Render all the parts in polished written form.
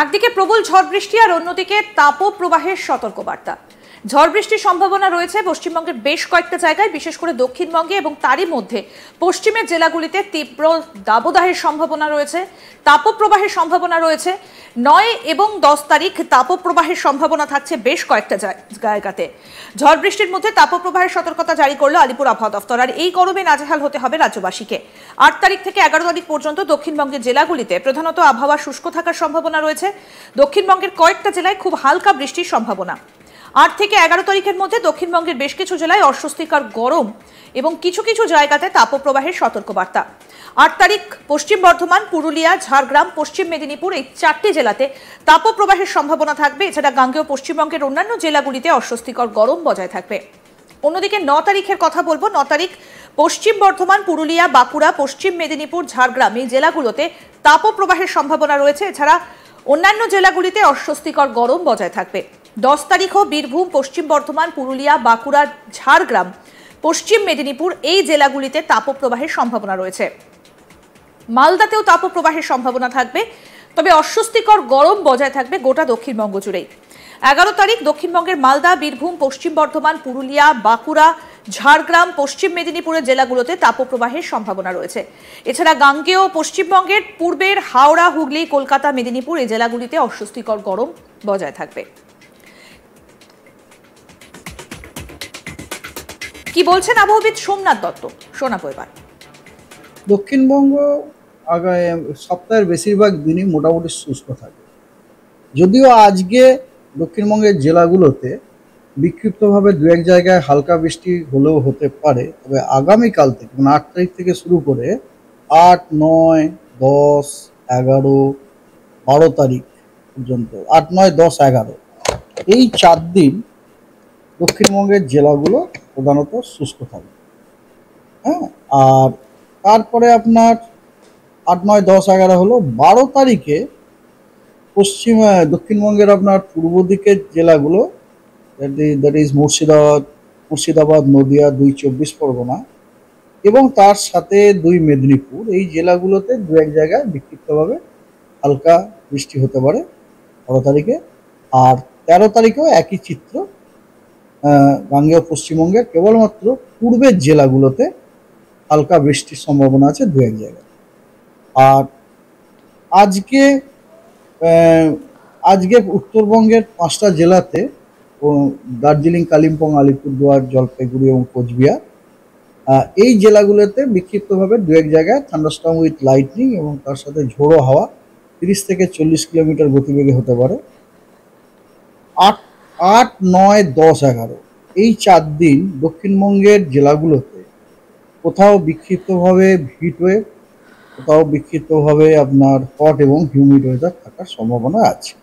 একদিকে প্রবল ঝড় বৃষ্টি আর অন্যদিকে তাপপ্রবাহের সতর্কবার্তা। ঝড় বৃষ্টির সম্ভাবনা রয়েছে পশ্চিমবঙ্গের বেশ কয়েকটা জায়গায়, বিশেষ করে দক্ষিণবঙ্গে, এবং তারই মধ্যে পশ্চিমের জেলাগুলিতে তীব্র দাবদাহের সম্ভাবনা রয়েছে, তাপপ্রবাহের সম্ভাবনা রয়েছে। 9 এবং 10 তারিখ তাপপ্রবাহের সম্ভাবনা থাকছে বেশ কয়েকটা জায়গাতে। ঝড় বৃষ্টির মধ্যে তাপপ্রবাহের সতর্কতা জারি করলো আলিপুর আবহাওয়া দফতর। আর এই গরমে নাজেহাল হতে হবে রাজ্যবাসীকে। 8 তারিখ থেকে 11 তারিখ পর্যন্ত দক্ষিণবঙ্গের জেলাগুলিতে প্রধানত আবহাওয়া শুষ্ক থাকার সম্ভাবনা রয়েছে। দক্ষিণবঙ্গের কয়েকটা জেলায় খুব হালকা বৃষ্টির সম্ভাবনা। 8 থেকে 11 তারিখের মধ্যে দক্ষিণবঙ্গের বেশ কিছু জেলায় অস্বস্তিকর গরম এবং কিছু কিছু জায়গাতে তাপপ্রবাহের সতর্কবার্তা। 8 তারিখ পশ্চিম বর্ধমান, পুরুলিয়া, ঝাড়গ্রাম, পশ্চিম মেদিনীপুর এই 4টি জেলাতে তাপপ্রবাহের সম্ভাবনা থাকবে। এছাড়া গাঙ্গেয় পশ্চিমবঙ্গের অন্যান্য জেলাগুলিতে অস্বস্তিকর গরম বজায় থাকবে। অন্যদিকে 9 তারিখের কথা বলবো। 9 তারিখ পশ্চিম বর্ধমান, পুরুলিয়া, বাঁকুড়া, পশ্চিম মেদিনীপুর, ঝাড়গ্রাম এই জেলাগুলোতে তাপপ্রবাহের সম্ভাবনা রয়েছে। এছাড়া অন্যান্য জেলাগুলিতে অস্বস্তিকর গরম বজায় থাকবে। 10 তারিখও বীরভূম, পশ্চিম বর্ধমান, পুরুলিয়া, বাঁকুড়া, ঝাড়গ্রাম, পশ্চিম মেদিনীপুর এই জেলাগুলিতে তাপপ্রবাহের সম্ভাবনা রয়েছে। মালদাতেও তাপপ্রবাহের সম্ভাবনা থাকবে, তবে অস্বস্তিকর গরম বজায় থাকবে গোটা দক্ষিণবঙ্গ জুড়েই। 11 তারিখ দক্ষিণবঙ্গের মালদা, বীরভূম, পশ্চিম বর্ধমান, পুরুলিয়া, বাঁকুড়া, ঝাড়গ্রাম, পশ্চিম মেদিনীপুরের জেলাগুলোতে তাপপ্রবাহের সম্ভাবনা রয়েছে। এছাড়া গাঙ্গেয় পশ্চিমবঙ্গের পূর্বের হাওড়া, হুগলি, কলকাতা, মেদিনীপুর এই জেলাগুলিতে অস্বস্তিকর গরম বজায় থাকবে। কি বলছেন আবহাওয়াবিদ সোমনাথ দত্ত, শোনাবো এবার। দক্ষিণবঙ্গ সপ্তাহের বেশিরভাগ দিনই মোটামুটি শুষ্ক থাকে। যদিও আজকে দক্ষিণবঙ্গের জেলাগুলোতে বিক্ষিপ্তভাবে দু এক জায়গায় হালকা বৃষ্টি হলেও হতে পারে, তবে আগামীকাল থেকে মানে 8 তারিখ থেকে শুরু করে 8, 9, 10, 11, 12 তারিখ পর্যন্ত 8, 9, 10, 11 এই 4 দিন দক্ষিণবঙ্গের জেলাগুলো প্রধানত শুষ্ক থাকবে। হ্যাঁ, আর তারপরে আপনার 8, 9, 10, 11 হলো। 12 তারিখে দক্ষিণবঙ্গের আপনার পূর্ব দিকের জেলাগুলো, দ্যাট ইজ মুর্শিদাবাদ, নদিয়া, 2 24 পরগনা এবং তার সাথে 2 মেদিনীপুর এই জেলাগুলোতে দু এক জায়গায় বিক্ষিপ্তভাবে হালকা বৃষ্টি হতে পারে 12 তারিখে। আর 13 তারিখেও একই চিত্র। গাঙ্গেয় পশ্চিমবঙ্গের কেবলমাত্র পূর্বের জেলাগুলোতে হালকা বৃষ্টির সম্ভাবনা আছে দু এক জায়গায়। আর আজকে উত্তরবঙ্গের 5টা জেলাতে, দার্জিলিং, কালিম্পং, আলিপুরদুয়ার, জলপাইগুড়ি এবং কোচবিহার এই জেলাগুলোতে বিক্ষিপ্তভাবে দু এক জায়গায় থান্ডারস্টর্ম উইথ লাইটনিং এবং তার সাথে ঝোড়ো হাওয়া 30 থেকে 40 কিলোমিটার গতিবেগে হতে পারে। 8, 9, 10, 11 এই 4 দিন দক্ষিণবঙ্গের জেলাগুলোতে কোথাও বিক্ষিপ্তভাবে হিটওয়েভ, কোথাও বিক্ষিপ্তভাবে আপনার হট এবং হিউমিড ওয়েদার থাকার সম্ভাবনা আছে।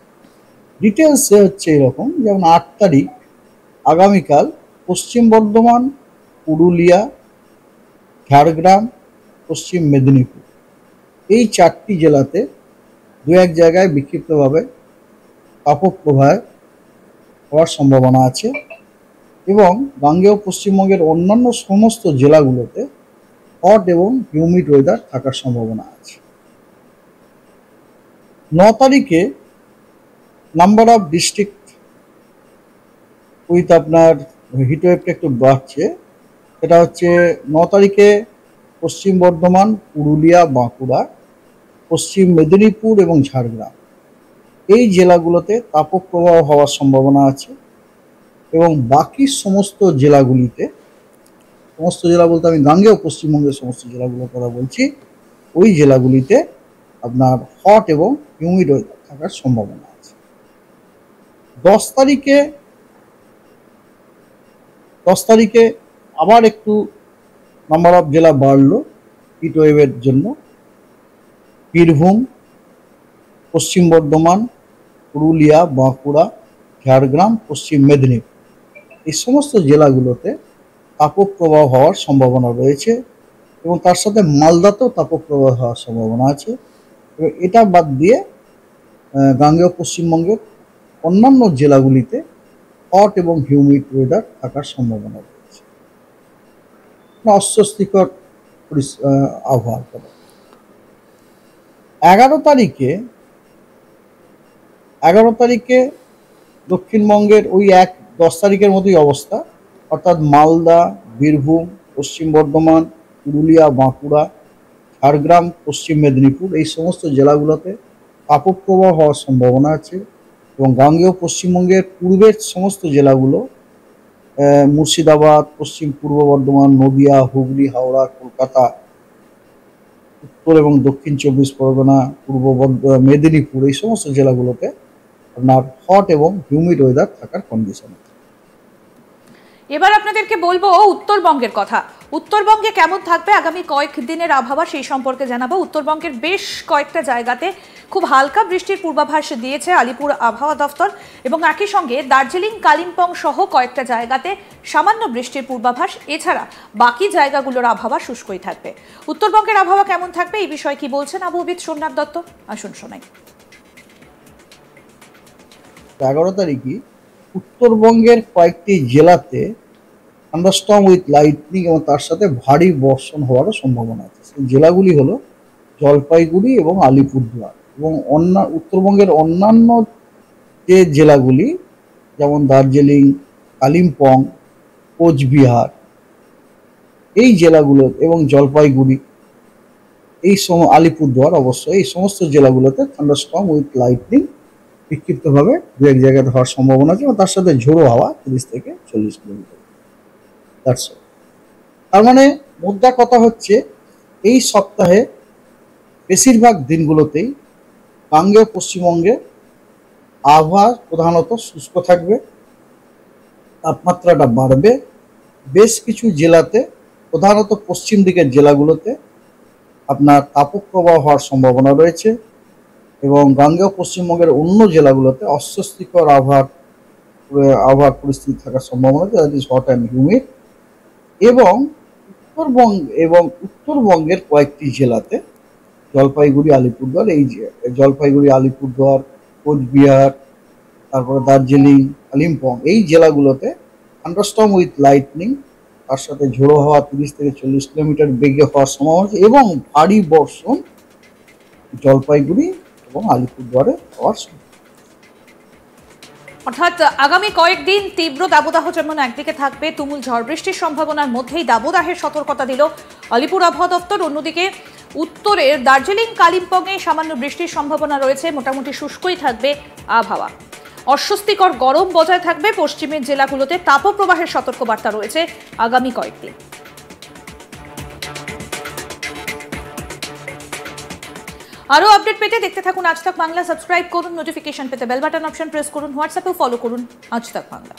ডিটেলসে হচ্ছে এরকম, যেমন 8 তারিখ আগামীকাল পশ্চিম বর্ধমান, পুরুলিয়া, ঝাড়গ্রাম, পশ্চিম মেদিনীপুর এই 4টি জেলাতে দু এক জায়গায় বিক্ষিপ্তভাবে তাপপ্রবাহ হওয়ার সম্ভাবনা আছে এবং গাঙ্গেয় পশ্চিমবঙ্গের অন্যান্য সমস্ত জেলাগুলোতে হট এবং হিউমিড ওয়েদার থাকার সম্ভাবনা আছে। 9 তারিখে নাম্বার অফ ডিস্ট্রিক্ট উইথ আপনার হিটওয়েভটা একটু বাড়ছে। সেটা হচ্ছে 9 তারিখে পশ্চিম বর্ধমান, পুরুলিয়া, বাঁকুড়া, পশ্চিম মেদিনীপুর এবং ঝাড়গ্রাম এই জেলাগুলোতে তাপপ্রবাহ হওয়ার সম্ভাবনা আছে এবং বাকি সমস্ত জেলাগুলিতে, সমস্ত জেলা বলতে আমি গাঙ্গেয় পশ্চিমবঙ্গের সমস্ত জেলাগুলোর কথা বলছি, ওই জেলাগুলিতে আপনার হট এবং হিউমিড ওয়েদার থাকার সম্ভাবনা আছে। 10 তারিখে আবার একটু নাম্বার অফ জেলা বাড়লো হিটওয়েভের জন্য। বীরভূম, পশ্চিম বর্ধমান, পুরুলিয়া, বাঁকুড়া, ঝাড়গ্রাম, পশ্চিম মেদিনীপুর এই সমস্ত জেলাগুলোতে তাপপ্রবাহ হওয়ার সম্ভাবনা রয়েছে এবং তার সাথে মালদাতেও তাপপ্রবাহ হওয়ার সম্ভাবনা আছে। এবং এটা বাদ দিয়ে গাঙ্গেয় পশ্চিমবঙ্গের অন্যান্য জেলাগুলিতে হট এবং হিউমিড ওয়েদার থাকার সম্ভাবনা রয়েছে। অস্বস্তিকর আবহাওয়ার কথা। 11 তারিখে তারিখে দক্ষিণবঙ্গের ওই 10 তারিখের মতোই অবস্থা, অর্থাৎ মালদা, বীরভূম, পশ্চিম বর্ধমান, পুরুলিয়া, বাঁকুড়া, ঝাড়গ্রাম, পশ্চিম মেদিনীপুর এই সমস্ত জেলাগুলোতে তাপপ্রবাহ হওয়ার সম্ভাবনা আছে। এবং গাঙ্গেয় পশ্চিমবঙ্গের পূর্বের সমস্ত জেলাগুলো, মুর্শিদাবাদ, পশ্চিম পূর্ব বর্ধমান, নদিয়া, হুগলি, হাওড়া, কলকাতা, উত্তর এবং দক্ষিণ 24 পরগনা, পূর্ব মেদিনীপুর এই সমস্ত জেলাগুলোতে আপনার হট এবং হিউমিড ওয়েদার থাকার কন্ডিশন। এবার আপনাদেরকে বলবো উত্তরবঙ্গের কথা। উত্তরবঙ্গে কেমন থাকবে আগামী কয়েকদিনের আবহাওয়া সেই সম্পর্কে জানাবো। উত্তরবঙ্গের বেশ কয়েকটা জায়গাতে খুব হালকা বৃষ্টির পূর্বাভাস দিয়েছে আলিপুর আবহাওয়া দফতর, এবং একই সঙ্গে দার্জিলিং, কালিম্পং সহ কয়েকটা জায়গাতে সামান্য বৃষ্টির পূর্বাভাস। এছাড়া বাকি জায়গাগুলোর আবহাওয়া শুষ্কই থাকবে। উত্তরবঙ্গের আবহাওয়া কেমন থাকবে এই বিষয়ে কি বলছেন আবহাওয়াবিদ সোমনাথ দত্ত, আসুন শোনাই। 11 তারিখে উত্তরবঙ্গের কয়েকটি জেলাতে থান্ডারস্টর্ম উইথ লাইটনিং এবং তার সাথে ভারী বর্ষণ হওয়ারও সম্ভাবনা আছে। সেই জেলাগুলি হলো জলপাইগুড়ি এবং আলিপুরদুয়ার, এবং উত্তরবঙ্গের অন্যান্য যে জেলাগুলি যেমন দার্জিলিং, কালিম্পং, কোচবিহার এই জেলাগুলো এবং জলপাইগুড়ি আলিপুরদুয়ার অবশ্যই এই সমস্ত জেলাগুলোতে থান্ডারস্টর্ম উইথ লাইটনিং বিক্ষিপ্তভাবে দু এক জায়গায় হওয়ার সম্ভাবনা আছে, এবং তার সাথে ঝোড়ো হাওয়া 30 থেকে 40 কিলোমিটার। তার মানে মোদ্দা কথা হচ্ছে এই সপ্তাহে বেশিরভাগ দিনগুলোতেই গাঙ্গেয় পশ্চিমবঙ্গে আবহাওয়া প্রধানত শুষ্ক থাকবে, তাপমাত্রাটা বাড়বে। বেশ কিছু জেলাতে, প্রধানত পশ্চিম দিকের জেলাগুলোতে আপনার তাপপ্রবাহ হওয়ার সম্ভাবনা রয়েছে, এবং গাঙ্গেয় পশ্চিমবঙ্গের অন্য জেলাগুলোতে অস্বস্তিকর আবহাওয়ার পরিস্থিতি থাকার সম্ভাবনা আছে, that is hot and humid. এবং উত্তরবঙ্গের কয়েকটি জেলাতে জলপাইগুড়ি, আলিপুরদুয়ার, কোচবিহার, তারপরে দার্জিলিং, কালিম্পং এই জেলাগুলোতে থান্ডারস্টর্ম উইথ লাইটনিং তার সাথে ঝোড়ো হাওয়া 30 থেকে 40 কিলোমিটার বেগে হওয়ার সম্ভাবনা আছে, এবং ভারী বর্ষণ জলপাইগুড়ি এবং আলিপুরদুয়ারে হওয়ার সম্ভাবনা। অর্থাৎ আগামী কয়েকদিন তীব্র দাবদাহ যেমন একদিকে থাকবে, তুমুল ঝড় বৃষ্টির সম্ভাবনার মধ্যেই দাবদাহের সতর্কতা দিল আলিপুর আবহাওয়া দপ্তর। অন্যদিকে উত্তরের দার্জিলিং, কালিম্পংয়ে সামান্য বৃষ্টির সম্ভাবনা রয়েছে, মোটামুটি শুষ্কই থাকবে আবহাওয়া। অস্বস্তিকর গরম বজায় থাকবে। পশ্চিমের জেলাগুলোতে তাপপ্রবাহের সতর্কবার্তা রয়েছে আগামী কয়েকদিন। আরো আপডেট পেতে দেখতে থাকুন আজ তাক বাংলা। সাবস্ক্রাইব করুন, নোটিফিকেশন পেতে বেল বাটন অপশন প্রেস করুন, হোয়াটসঅ্যাপেও ফলো করুন আজ তাক বাংলা।